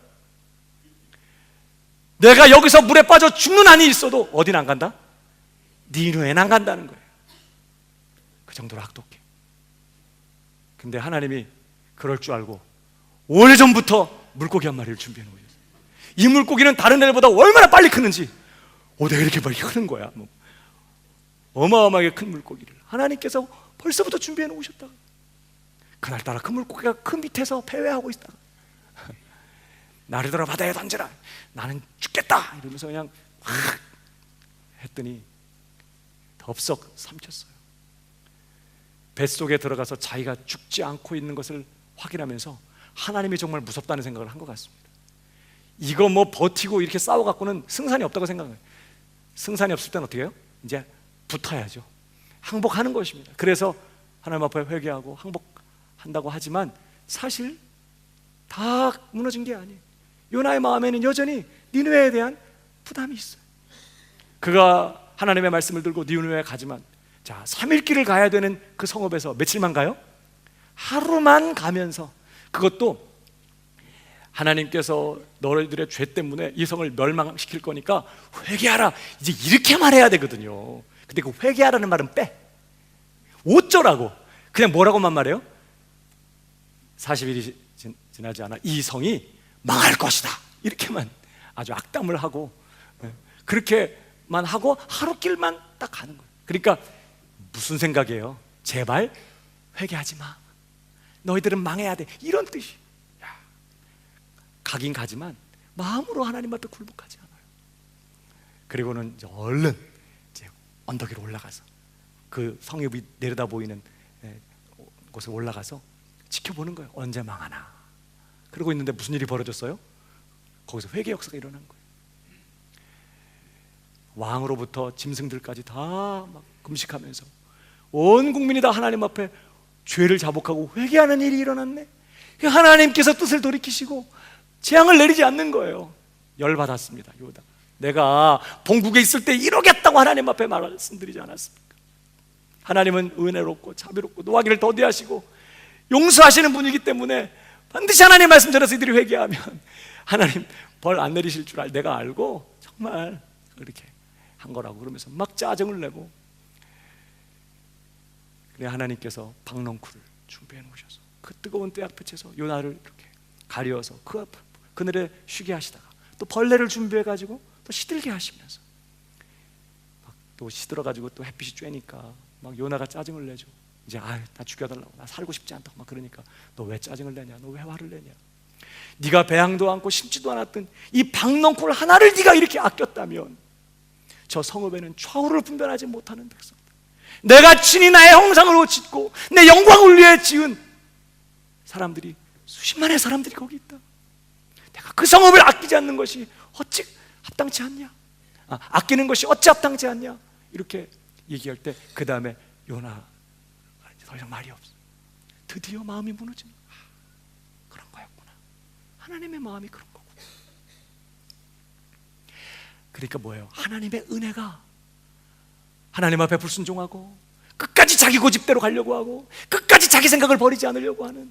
S2: 내가 여기서 물에 빠져 죽는 한이 있어도 어디는 안 간다? 니느웨는 안 간다는 거예요. 그 정도로 악독해. 근데 하나님이 그럴 줄 알고 오래전부터 물고기 한 마리를 준비해 놓으셨어요. 이 물고기는 다른 애들보다 얼마나 빨리 크는지, 내가 이렇게 빨리 크는 거야. 뭐 어마어마하게 큰 물고기를 하나님께서 벌써부터 준비해 놓으셨다. 그날따라 그 물고기가 그 밑에서 패회하고 있다가 나를 들어 바다에 던져라, 나는 죽겠다 이러면서 그냥 확 했더니 덥석 삼켰어요. 뱃속에 들어가서 자기가 죽지 않고 있는 것을 확인하면서 하나님이 정말 무섭다는 생각을 한 것 같습니다. 이거 뭐 버티고 이렇게 싸워갖고는 승산이 없다고 생각해요. 승산이 없을 때는 어떻게 해요? 이제 붙어야죠. 항복하는 것입니다. 그래서 하나님 앞에 회개하고 항복한다고 하지만 사실 다 무너진 게 아니에요. 요나의 마음에는 여전히 니느웨에 대한 부담이 있어요. 그가 하나님의 말씀을 들고 니느웨에 가지만, 자, 3일 길을 가야 되는 그 성읍에서 며칠만 가요? 하루만 가면서, 그것도 하나님께서 너희들의 죄 때문에 이 성을 멸망시킬 거니까 회개하라, 이제 이렇게 말해야 되거든요. 근데 그 회개하라는 말은 빼. 어쩌라고? 그냥 뭐라고만 말해요? 40일이 지나지 않아 이 성이 망할 것이다, 이렇게만 아주 악담을 하고, 그렇게만 하고 하루길만 딱 가는 거예요. 그러니까 무슨 생각이에요? 제발 회개하지 마, 너희들은 망해야 돼, 이런 뜻이. 가긴 가지만 마음으로 하나님 앞에 굴복하지 않아요. 그리고는 이제 얼른 이제 언덕 위로 올라가서 그 성읍이 내려다 보이는 곳에 올라가서 지켜보는 거예요. 언제 망하나. 그러고 있는데 무슨 일이 벌어졌어요? 거기서 회개 역사가 일어난 거예요. 왕으로부터 짐승들까지 다 막 금식하면서 온 국민이 다 하나님 앞에 죄를 자복하고 회개하는 일이 일어났네. 하나님께서 뜻을 돌이키시고 재앙을 내리지 않는 거예요. 열받았습니다. 요다. 내가 본국에 있을 때 이러겠다고 하나님 앞에 말씀드리지 않았습니까? 하나님은 은혜롭고 자비롭고 노하기를 더디하시고 용서하시는 분이기 때문에 반드시 하나님 말씀 전해서 이들이 회개하면 하나님 벌 안 내리실 줄 내가 알고 정말 그렇게 한 거라고 그러면서 막 짜증을 내고, 그래 하나님께서 박넝쿨을 준비해 놓으셔서 그 뜨거운 떼약볕에서 요나를 이렇게 가려서 그늘에 쉬게 하시다가 또 벌레를 준비해 가지고 또 시들게 하시면서 막 또 시들어 가지고 또 햇빛이 쬐니까 막 요나가 짜증을 내죠. 이제 나 죽여달라고, 나 살고 싶지 않다고 막 그러니까 너 왜 짜증을 내냐, 너 왜 화를 내냐, 네가 배양도 않고 심지도 않았던 이 박넝쿨 하나를 네가 이렇게 아꼈다면 저 성읍에는 좌우를 분별하지 못하는 백성들, 내가 친히 나의 형상으로 짓고 내 영광을 위해 지은 사람들이 수십만의 사람들이 거기 있다. 내가 그 성읍을 아끼지 않는 것이 어찌 합당치 않냐, 아끼는 것이 어찌 합당치 않냐, 이렇게 얘기할 때 그 다음에 요나가 더 이상 말이 없어. 드디어 마음이 무너지는 거야. 그런 거였구나. 하나님의 마음이 그런 거구나. 그러니까 뭐예요? 하나님의 은혜가 하나님 앞에 불순종하고 끝까지 끝까지 자기 고집대로 가려고 하고 끝까지 자기 생각을 버리지 않으려고 하는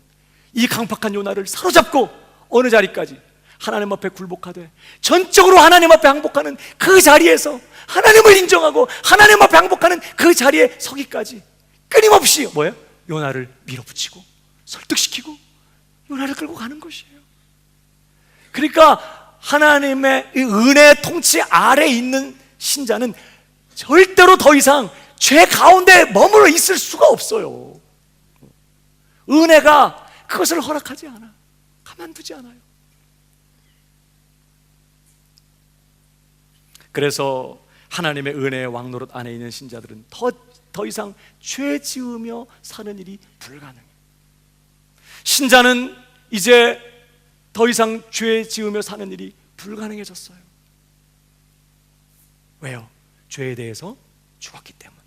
S2: 이 강팍한 요나를 사로잡고 어느 자리까지? 하나님 앞에 굴복하되 전적으로 하나님 앞에 항복하는 그 자리에서 하나님을 인정하고 하나님 앞에 항복하는 그 자리에 서기까지 끊임없이 뭐예요? 요나를 밀어붙이고 설득시키고 요나를 끌고 가는 것이에요. 그러니까 하나님의 이 은혜의 통치 아래에 있는 신자는 절대로 더 이상 죄 가운데 머물러 있을 수가 없어요. 은혜가 그것을 허락하지 않아. 가만두지 않아요. 그래서 하나님의 은혜의 왕노릇 안에 있는 신자들은 더 이상 죄 지으며 사는 일이 불가능해요. 신자는 이제 더 이상 죄 지으며 사는 일이 불가능해졌어요. 왜요? 죄에 대해서 죽었기 때문에.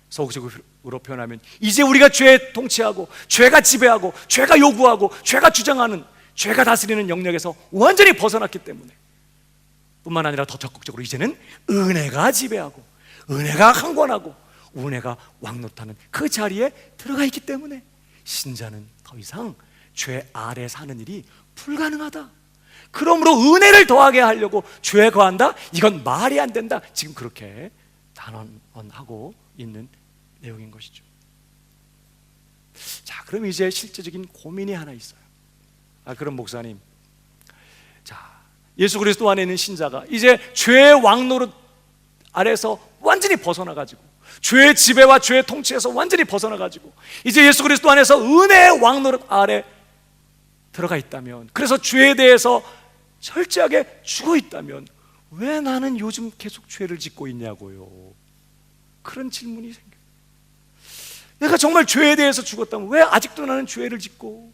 S2: 서구적으로 표현하면 이제 우리가 죄에 통치하고 죄가 지배하고 죄가 요구하고 죄가 주장하는 죄가 다스리는 영역에서 완전히 벗어났기 때문에 뿐만 아니라 더 적극적으로 이제는 은혜가 지배하고 은혜가 강권하고 은혜가 왕노릇하는 그 자리에 들어가 있기 때문에 신자는 더 이상 죄 아래 사는 일이 불가능하다. 그러므로 은혜를 더하게 하려고 죄에 거한다? 이건 말이 안 된다. 지금 그렇게 단언하고 있는 내용인 것이죠. 자, 그럼 이제 실제적인 고민이 하나 있어요. 그럼 목사님, 자, 예수 그리스도 안에 있는 신자가 이제 죄의 왕노릇 아래서 완전히 벗어나가지고 죄의 지배와 죄의 통치에서 완전히 벗어나가지고 이제 예수 그리스도 안에서 은혜의 왕노릇 아래 들어가 있다면, 그래서 죄에 대해서 철저하게 죽어 있다면 왜 나는 요즘 계속 죄를 짓고 있냐고요. 그런 질문이 생겨요. 내가 정말 죄에 대해서 죽었다면 왜 아직도 나는 죄를 짓고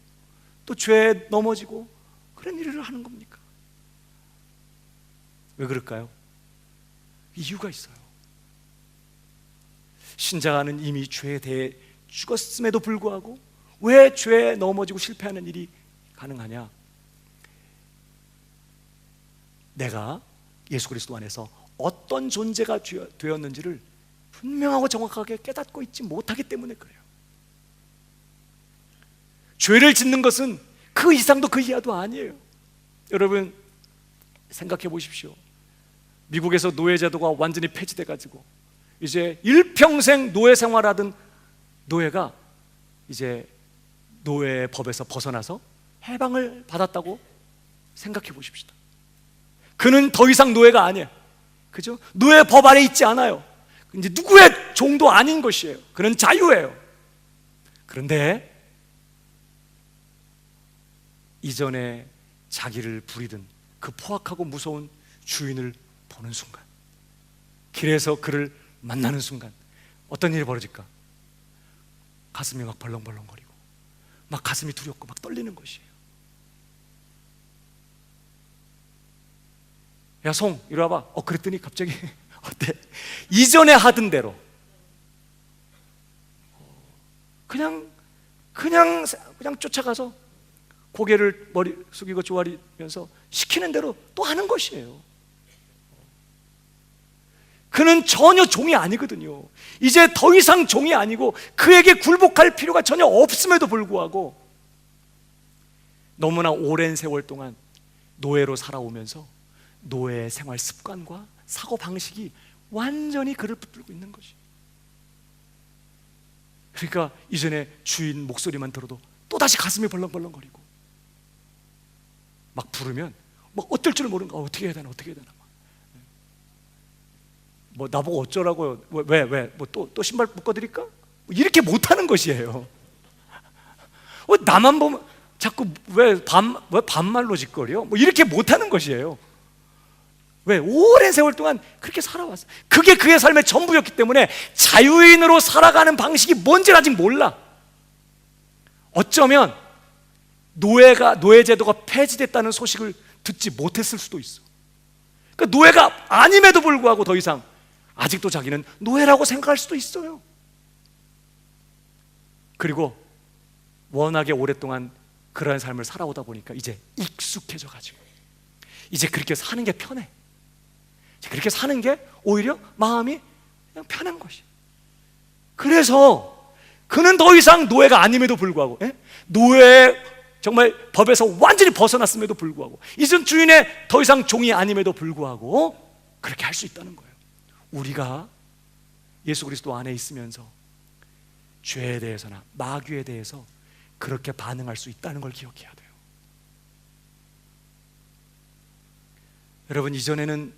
S2: 또 죄에 넘어지고 그런 일을 하는 겁니까? 왜 그럴까요? 이유가 있어요. 신자는 이미 죄에 대해 죽었음에도 불구하고 왜 죄에 넘어지고 실패하는 일이 가능하냐? 내가 예수 그리스도 안에서 어떤 존재가 되었는지를 분명하고 정확하게 깨닫고 있지 못하기 때문에 그래요. 죄를 짓는 것은 그 이상도 그 이하도 아니에요. 여러분 생각해 보십시오. 미국에서 노예제도가 완전히 폐지돼 가지고 이제 일평생 노예 생활하던 노예가 이제 노예 법에서 벗어나서 해방을 받았다고 생각해 보십시다. 그는 더 이상 노예가 아니에요. 그죠? 노예 법 아래 있지 않아요. 이제 누구의 종도 아닌 것이에요. 그는 자유예요. 그런데 이전에 자기를 부리던 그 포악하고 무서운 주인을 보는 순간, 길에서 그를 만나는 순간 어떤 일이 벌어질까? 가슴이 막 벌렁벌렁거리고 막 가슴이 두렵고 막 떨리는 것이에요. 야, 송, 이리 와봐. 그랬더니 갑자기 어때? 이전에 하던 대로 그냥 쫓아가서 고개를 머리 숙이고 조아리면서 시키는 대로 또 하는 것이에요. 그는 전혀 종이 아니거든요. 이제 더 이상 종이 아니고 그에게 굴복할 필요가 전혀 없음에도 불구하고 너무나 오랜 세월 동안 노예로 살아오면서 노예의 생활 습관과 사고 방식이 완전히 그를 붙들고 있는 것이. 그러니까 이전에 주인 목소리만 들어도 또다시 가슴이 벌렁벌렁거리고 막 부르면 막 어떨 줄 모르는 거. 어떻게 해야 되나 뭐 나보고 어쩌라고요? 왜 뭐 또 신발 묶어드릴까? 뭐 이렇게 못하는 것이에요. 나만 보면 자꾸 왜 반말로 짓거려? 뭐 이렇게 못하는 것이에요. 왜? 오랜 세월 동안 그렇게 살아왔어요. 그게 그의 삶의 전부였기 때문에 자유인으로 살아가는 방식이 뭔지를 아직 몰라. 어쩌면 노예제도가 폐지됐다는 소식을 듣지 못했을 수도 있어. 그러니까 노예가 아님에도 불구하고 더 이상 아직도 자기는 노예라고 생각할 수도 있어요. 그리고 워낙에 오랫동안 그러한 삶을 살아오다 보니까 이제 익숙해져 가지고 이제 그렇게 사는 게 편해. 그렇게 사는 게 오히려 마음이 그냥 편한 것이. 그래서 그는 더 이상 노예가 아님에도 불구하고, 노예 정말 법에서 완전히 벗어났음에도 불구하고, 이전 주인의 더 이상 종이 아님에도 불구하고 그렇게 할 수 있다는 거예요. 우리가 예수 그리스도 안에 있으면서 죄에 대해서나 마귀에 대해서 그렇게 반응할 수 있다는 걸 기억해야 돼요. 여러분, 이전에는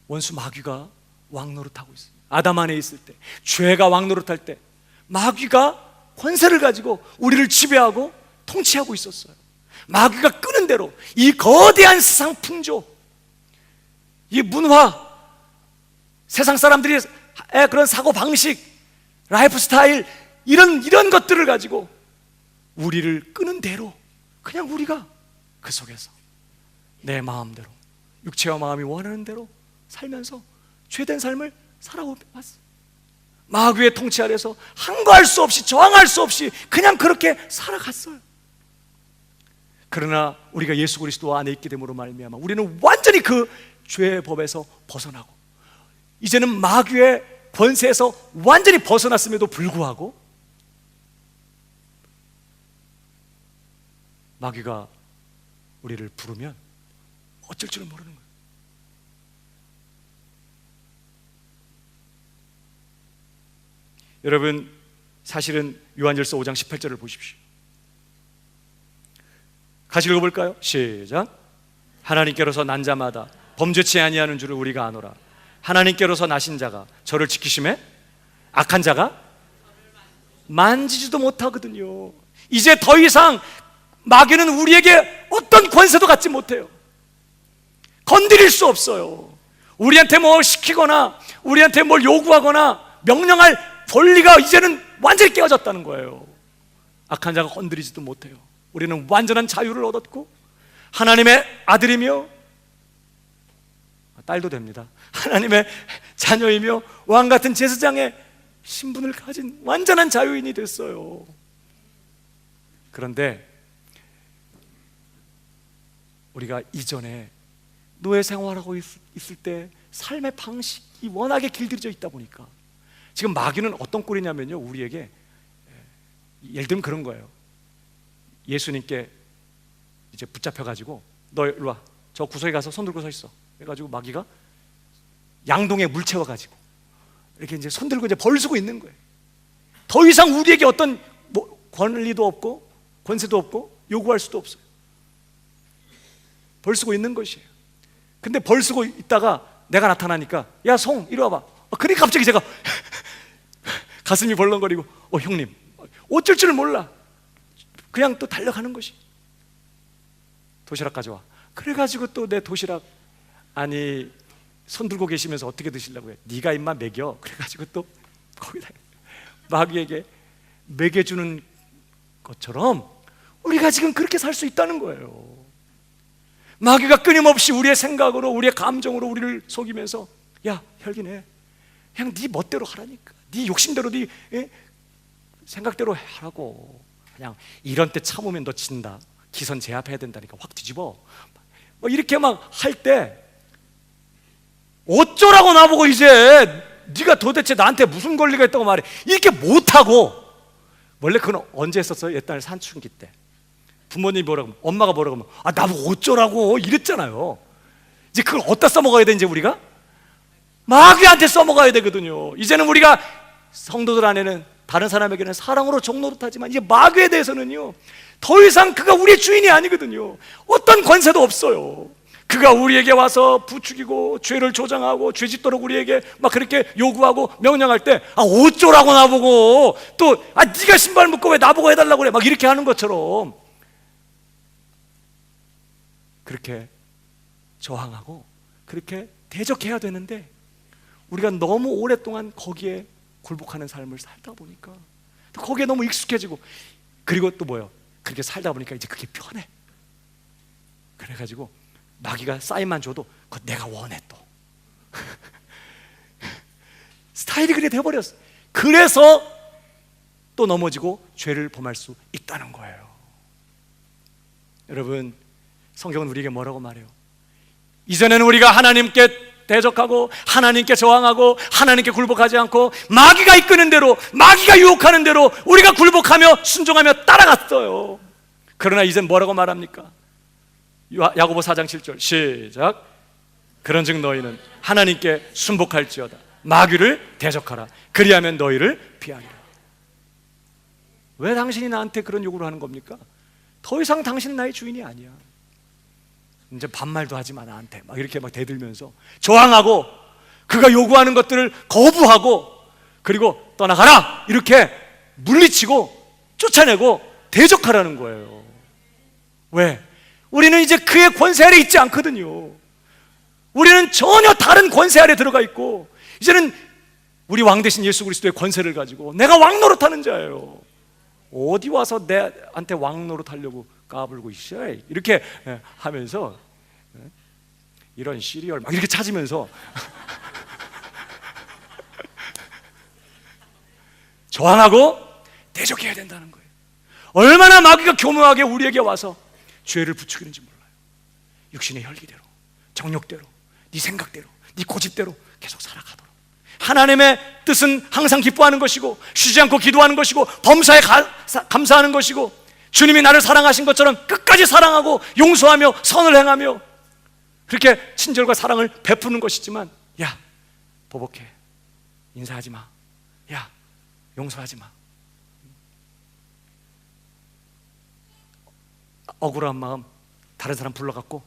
S2: 원수 마귀가 왕노릇하고 있어요. 아담 안에 있을 때, 죄가 왕노릇할 때 마귀가 권세를 가지고 우리를 지배하고 통치하고 있었어요. 마귀가 끄는 대로 이 거대한 세상 풍조, 이 문화, 세상 사람들이 그런 사고 방식, 라이프 스타일, 이런 것들을 가지고 우리를 끄는 대로 그냥 우리가 그 속에서 내 마음대로, 육체와 마음이 원하는 대로 살면서 죄된 삶을 살아왔어요. 마귀의 통치 아래서 항거할 수 없이, 저항할 수 없이 그냥 그렇게 살아갔어요. 그러나 우리가 예수 그리스도 안에 있게 됨으로 말미암아 우리는 완전히 그 죄의 법에서 벗어나고, 이제는 마귀의 권세에서 완전히 벗어났음에도 불구하고 마귀가 우리를 부르면 어쩔 줄을 모르는 거예요. 여러분, 사실은 요한일서 5장 18절을 보십시오. 같이 읽어볼까요? 시작. 하나님께로서 난 자마다 범죄치 아니하는 줄을 우리가 아노라. 하나님께로서 나신 자가 저를 지키심에 악한 자가 만지지도 못하거든요. 이제 더 이상 마귀는 우리에게 어떤 권세도 갖지 못해요. 건드릴 수 없어요. 우리한테 뭘 시키거나 우리한테 뭘 요구하거나 명령할 권리가 이제는 완전히 깨어졌다는 거예요. 악한 자가 건드리지도 못해요. 우리는 완전한 자유를 얻었고 하나님의 아들이며 딸도 됩니다. 하나님의 자녀이며 왕같은 제사장의 신분을 가진 완전한 자유인이 됐어요. 그런데 우리가 이전에 노예 생활하고 있을 때 삶의 방식이 워낙에 길들여져 있다 보니까 지금 마귀는 어떤 꼴이냐면요, 우리에게 예를 들면 그런 거예요. 예수님께 이제 붙잡혀가지고 너 일로 와, 저 구석에 가서 손 들고 서 있어. 그래가지고 마귀가 양동에 물 채워가지고 이렇게 이제 손 들고 이제 벌 쓰고 있는 거예요. 더 이상 우리에게 어떤 권리도 없고 권세도 없고 요구할 수도 없어요. 벌 쓰고 있는 것이에요. 근데 벌 쓰고 있다가 내가 나타나니까 야 송 이리 와봐. 그러니까 갑자기 제가 가슴이 벌렁거리고 형님 어쩔 줄 몰라. 그냥 또 달려가는 것이. 도시락 가져와. 그래가지고 또 내 도시락, 아니 손 들고 계시면서 어떻게 드시려고 해? 네가 입만 먹여. 그래가지고 또 거기다 마귀에게 먹여주는 것처럼 우리가 지금 그렇게 살 수 있다는 거예요. 마귀가 끊임없이 우리의 생각으로, 우리의 감정으로 우리를 속이면서 야 혈기네, 그냥 네 멋대로 하라니까, 네 욕심대로, 네 생각대로 하라고. 그냥 이런 때 참으면 너 진다, 기선 제압해야 된다니까 확 뒤집어. 이렇게 막 할 때 어쩌라고 나보고 이제 네가 도대체 나한테 무슨 권리가 있다고 말해. 이렇게 못하고. 원래 그건 언제 했었어요? 옛날 사춘기 때 부모님이 뭐라고 하면, 엄마가 뭐라고 하면 나보고 어쩌라고 이랬잖아요. 이제 그걸 어디다 써먹어야 돼? 이제 우리가 마귀한테 써먹어야 되거든요. 이제는 우리가 성도들 안에는 다른 사람에게는 사랑으로 종노릇하지만 이제 마귀에 대해서는요 더 이상 그가 우리의 주인이 아니거든요. 어떤 권세도 없어요. 그가 우리에게 와서 부추기고 죄를 조장하고 죄짓도록 우리에게 막 그렇게 요구하고 명령할 때 어쩌라고 나보고, 또 네가 신발 묶고 왜 나보고 해달라고 그래, 막 이렇게 하는 것처럼 그렇게 저항하고 그렇게 대적해야 되는데 우리가 너무 오랫동안 거기에 굴복하는 삶을 살다 보니까 거기에 너무 익숙해지고, 그리고 또 뭐예요? 그렇게 살다 보니까 이제 그게 편해. 그래가지고 마귀가 사인만 줘도 그거 내가 원해 또 스타일이 그래 돼버렸어. 그래서 또 넘어지고 죄를 범할 수 있다는 거예요. 여러분, 성경은 우리에게 뭐라고 말해요? 이전에는 우리가 하나님께 대적하고 하나님께 저항하고 하나님께 굴복하지 않고 마귀가 이끄는 대로, 마귀가 유혹하는 대로 우리가 굴복하며 순종하며 따라갔어요. 그러나 이젠 뭐라고 말합니까? 야고보 4장 7절 시작. 그런즉 너희는 하나님께 순복할지어다. 마귀를 대적하라. 그리하면 너희를 피하리라. 왜 당신이 나한테 그런 요구를 하는 겁니까? 더 이상 당신은 나의 주인이 아니야. 이제 반말도 하지 마 나한테. 막 이렇게 막 대들면서 저항하고 그가 요구하는 것들을 거부하고 그리고 떠나가라 이렇게 물리치고 쫓아내고 대적하라는 거예요. 왜? 우리는 이제 그의 권세 아래 있지 않거든요. 우리는 전혀 다른 권세 아래 들어가 있고 이제는 우리 왕 대신 예수 그리스도의 권세를 가지고 내가 왕 노릇하는 자예요. 어디 와서 내한테 왕 노릇하려고 까불고 있어 이렇게 하면서 이런 시리얼 막 이렇게 찾으면서 저항하고 대적해야 된다는 거예요. 얼마나 마귀가 교묘하게 우리에게 와서 죄를 부추기는지 몰라요. 육신의 혈기대로, 정욕대로, 네 생각대로, 네 고집대로 계속 살아가도록. 하나님의 뜻은 항상 기뻐하는 것이고 쉬지 않고 기도하는 것이고 범사에 감사하는 것이고 주님이 나를 사랑하신 것처럼 끝까지 사랑하고 용서하며 선을 행하며 그렇게 친절과 사랑을 베푸는 것이지만 야 보복해, 인사하지 마, 야 용서하지 마, 억울한 마음 다른 사람 불러갖고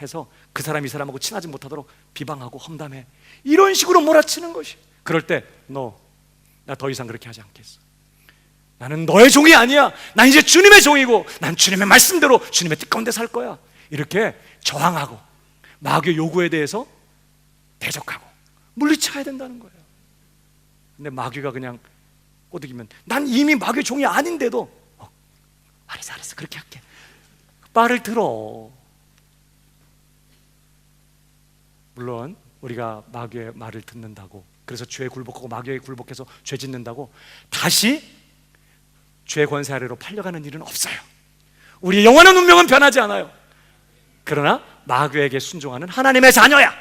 S2: 해서 그 사람 이 사람하고 친하지 못하도록 비방하고 험담해. 이런 식으로 몰아치는 것이. 그럴 때 너 나 더 이상 그렇게 하지 않겠어. 나는 너의 종이 아니야. 난 이제 주님의 종이고 난 주님의 말씀대로 주님의 뜻 가운데 살 거야. 이렇게 저항하고 마귀의 요구에 대해서 대적하고 물리쳐야 된다는 거예요. 근데 마귀가 그냥 꼬드기면 난 이미 마귀의 종이 아닌데도 알았어 그렇게 할게. 말을 들어. 물론 우리가 마귀의 말을 듣는다고 그래서 죄에 굴복하고 마귀에 굴복해서 죄 짓는다고 다시 죄 권세 아래로 팔려가는 일은 없어요. 우리의 영원한 운명은 변하지 않아요. 그러나 마귀에게 순종하는 하나님의 자녀야.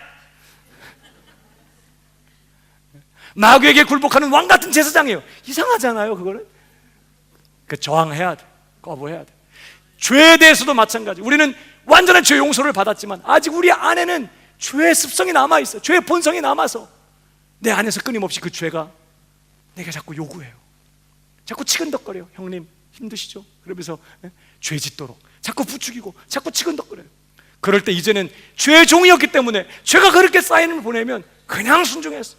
S2: 마귀에게 굴복하는 왕같은 제사장이에요. 이상하잖아요. 그거는 저항해야 돼. 거부해야 돼. 죄에 대해서도 마찬가지. 우리는 완전한 죄 용서를 받았지만 아직 우리 안에는 죄의 습성이 남아있어요. 죄의 본성이 남아서 내 안에서 끊임없이 그 죄가 내게 자꾸 요구해요. 자꾸 치근덕거려요. 형님 힘드시죠? 그러면서 죄 짓도록 자꾸 부추기고 자꾸 치근덕거려요. 그럴 때 이제는 죄의 종이었기 때문에 죄가 그렇게 사인을 보내면 그냥 순종했어.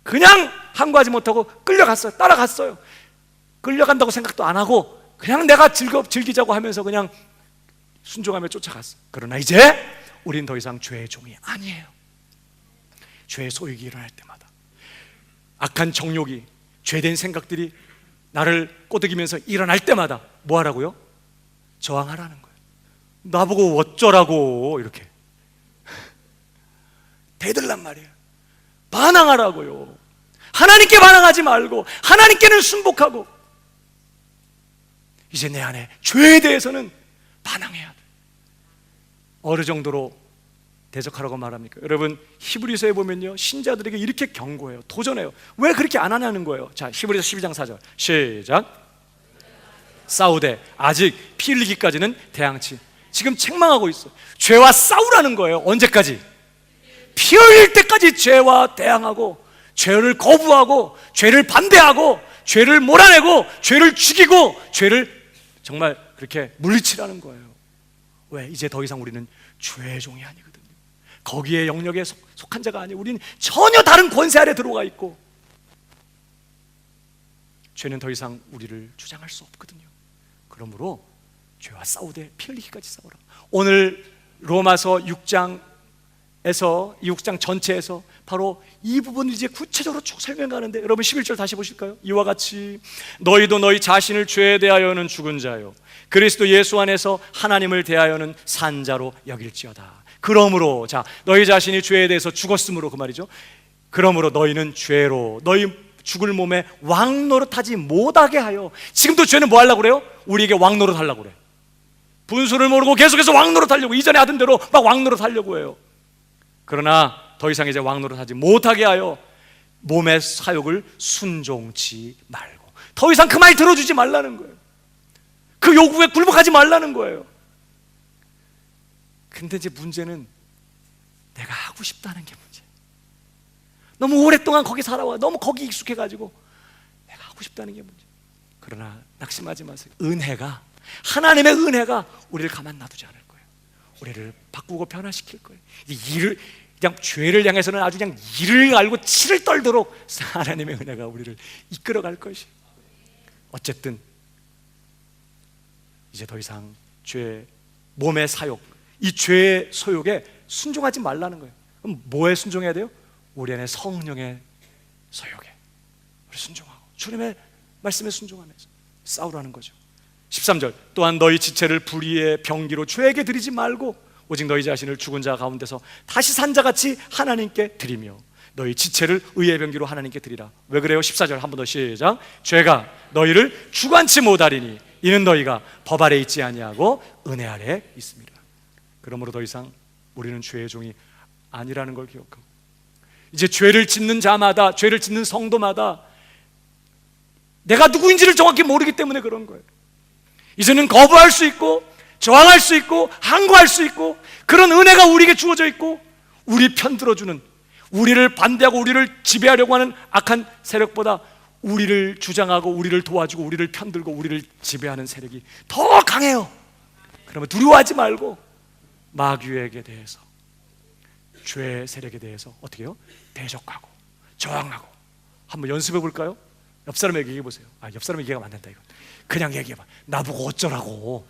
S2: 그냥 항거하지 못하고 끌려갔어요. 따라갔어요. 끌려간다고 생각도 안 하고 그냥 내가 즐기자고 하면서 그냥 순종하며 쫓아갔어. 그러나 이제 우린 더 이상 죄의 종이 아니에요. 죄의 소욕이 일어날 때마다 악한 정욕이 죄된 생각들이 나를 꼬드기면서 일어날 때마다 뭐 하라고요? 저항하라는 거예요. 나보고 어쩌라고 이렇게 대들란 말이에요. 반항하라고요. 하나님께 반항하지 말고 하나님께는 순복하고 이제 내 안에 죄에 대해서는 반항해야 돼. 어느 정도로 대적하라고 말합니까? 여러분 히브리서에 보면요 신자들에게 이렇게 경고해요. 도전해요. 왜 그렇게 안 하냐는 거예요. 자 히브리서 12장 4절 시작. 싸우되 아직 피 흘리기까지는 대항치. 지금 책망하고 있어. 죄와 싸우라는 거예요. 언제까지? 피 흘릴 때까지 죄와 대항하고 죄를 거부하고 죄를 반대하고 죄를 몰아내고 죄를 죽이고 죄를 정말 그렇게 물리치라는 거예요. 왜? 이제 더 이상 우리는 죄의 종이 아니거든요. 거기에 영역에 속한 자가 아니에요. 우리는 전혀 다른 권세 아래 들어가 있고 죄는 더 이상 우리를 주장할 수 없거든요. 그러므로 죄와 싸우되 피 흘리기까지 싸우라. 오늘 로마서 6장에서 이 6장 전체에서 바로 이 부분을 이제 구체적으로 쭉 설명하는데 여러분 11절 다시 보실까요? 이와 같이 너희도 너희 자신을 죄에 대하여는 죽은 자요 그리스도 예수 안에서 하나님을 대하여는 산 자로 여길지어다. 그러므로 자 너희 자신이 죄에 대해서 죽었으므로 그 말이죠. 그러므로 너희는 죄로 너희 죽을 몸에 왕노릇하지 못하게 하여. 지금도 죄는 뭐 하려고 그래요? 우리에게 왕노릇 하려고 그래. 분수를 모르고 계속해서 왕노릇 하려고 이전에 하던 대로 막 왕노릇 하려고 해요. 그러나 더 이상 이제 왕노릇하지 못하게 하여 몸의 사욕을 순종치 말고. 더 이상 그 말 들어주지 말라는 거예요. 그 요구에 굴복하지 말라는 거예요. 근데 이제 문제는 내가 하고 싶다는 게 문제예요. 너무 오랫동안 거기 살아와 너무 거기 익숙해가지고 내가 하고 싶다는 게 문제예요. 그러나 낙심하지 마세요. 은혜가, 하나님의 은혜가 우리를 가만 놔두지 않을 거예요. 우리를 바꾸고 변화시킬 거예요. 이를 그냥 죄를 향해서는 아주 그냥 이를 알고 치를 떨도록 하나님의 은혜가 우리를 이끌어갈 것이에요. 어쨌든 이제 더 이상 죄, 몸의 사욕, 이 죄의 소욕에 순종하지 말라는 거예요. 그럼 뭐에 순종해야 돼요? 우리 안에 성령의 소욕에 우리 순종하고 주님의 말씀에 순종하면서 싸우라는 거죠. 13절, 또한 너희 지체를 불의의 병기로 죄에게 드리지 말고 오직 너희 자신을 죽은 자 가운데서 다시 산 자같이 하나님께 드리며 너희 지체를 의의 병기로 하나님께 드리라. 왜 그래요? 14절 한 번 더 시작. 죄가 너희를 주관치 못하리니 이는 너희가 법 아래 있지 아니하고 은혜 아래 있습니다. 그러므로 더 이상 우리는 죄의 종이 아니라는 걸 기억하고, 이제 죄를 짓는 자마다, 죄를 짓는 성도마다 내가 누구인지를 정확히 모르기 때문에 그런 거예요. 이제는 거부할 수 있고 저항할 수 있고 항거할 수 있고 그런 은혜가 우리에게 주어져 있고, 우리 편 들어주는, 우리를 반대하고 우리를 지배하려고 하는 악한 세력보다 우리를 주장하고 우리를 도와주고 우리를 편들고 우리를 지배하는 세력이 더 강해요. 그러면 두려워하지 말고 마귀에게 대해서, 죄의 세력에 대해서 어떻게 해요? 대적하고 저항하고. 한번 연습해 볼까요? 옆 사람에게 얘기해 보세요. 옆 사람 얘기가 안 된다. 이거 그냥 얘기해봐. 나보고 어쩌라고.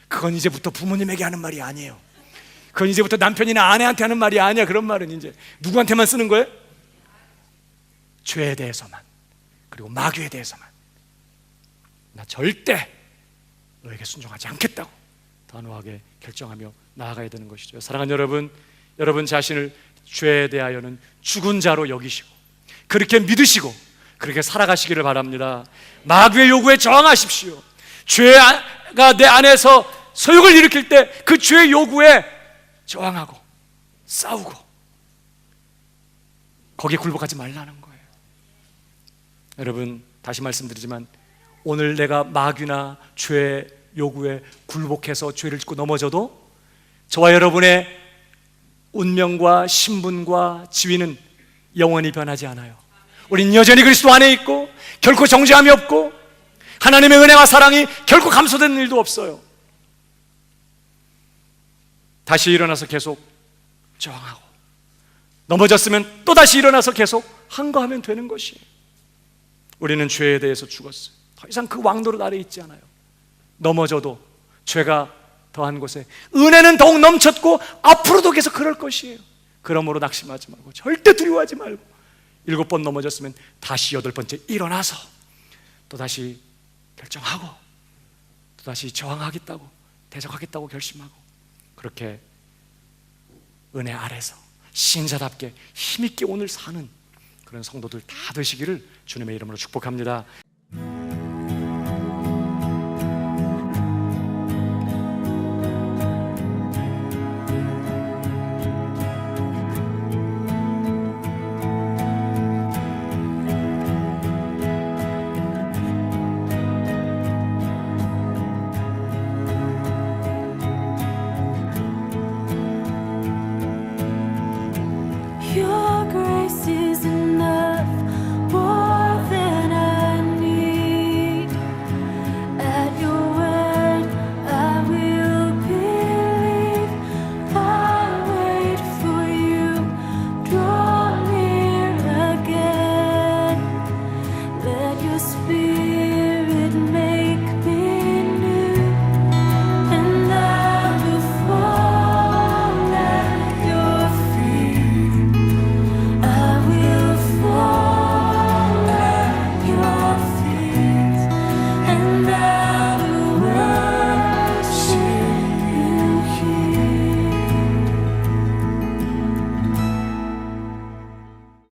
S2: 그건 이제부터 부모님에게 하는 말이 아니에요. 그건 이제부터 남편이나 아내한테 하는 말이 아니야. 그런 말은 이제 누구한테만 쓰는 거예요? 죄에 대해서만, 그리고 마귀에 대해서만. 나 절대 너에게 순종하지 않겠다고 단호하게 결정하며 나아가야 되는 것이죠. 사랑하는 여러분, 여러분 자신을 죄에 대하여는 죽은 자로 여기시고 그렇게 믿으시고 그렇게 살아가시기를 바랍니다. 마귀의 요구에 저항하십시오. 죄가 내 안에서 소욕을 일으킬 때 그 죄의 요구에 저항하고 싸우고 거기에 굴복하지 말라는 거예요. 여러분, 다시 말씀드리지만 오늘 내가 마귀나 죄의 요구에 굴복해서 죄를 짓고 넘어져도 저와 여러분의 운명과 신분과 지위는 영원히 변하지 않아요. 우린 여전히 그리스도 안에 있고 결코 정죄함이 없고 하나님의 은혜와 사랑이 결코 감소되는 일도 없어요. 다시 일어나서 계속 저항하고 넘어졌으면 또다시 일어나서 계속 항거하면 되는 것이에요. 우리는 죄에 대해서 죽었어요. 더 이상 그 왕노릇 아래 있지 않아요. 넘어져도 죄가 더한 곳에 은혜는 더욱 넘쳤고 앞으로도 계속 그럴 것이에요. 그러므로 낙심하지 말고 절대 두려워하지 말고 7번 넘어졌으면 다시 8번째 일어나서 또다시 결정하고 또다시 저항하겠다고 대적하겠다고 결심하고 그렇게 은혜 아래서 신자답게 힘있게 오늘 사는 그런 성도들 다 되시기를 주님의 이름으로 축복합니다.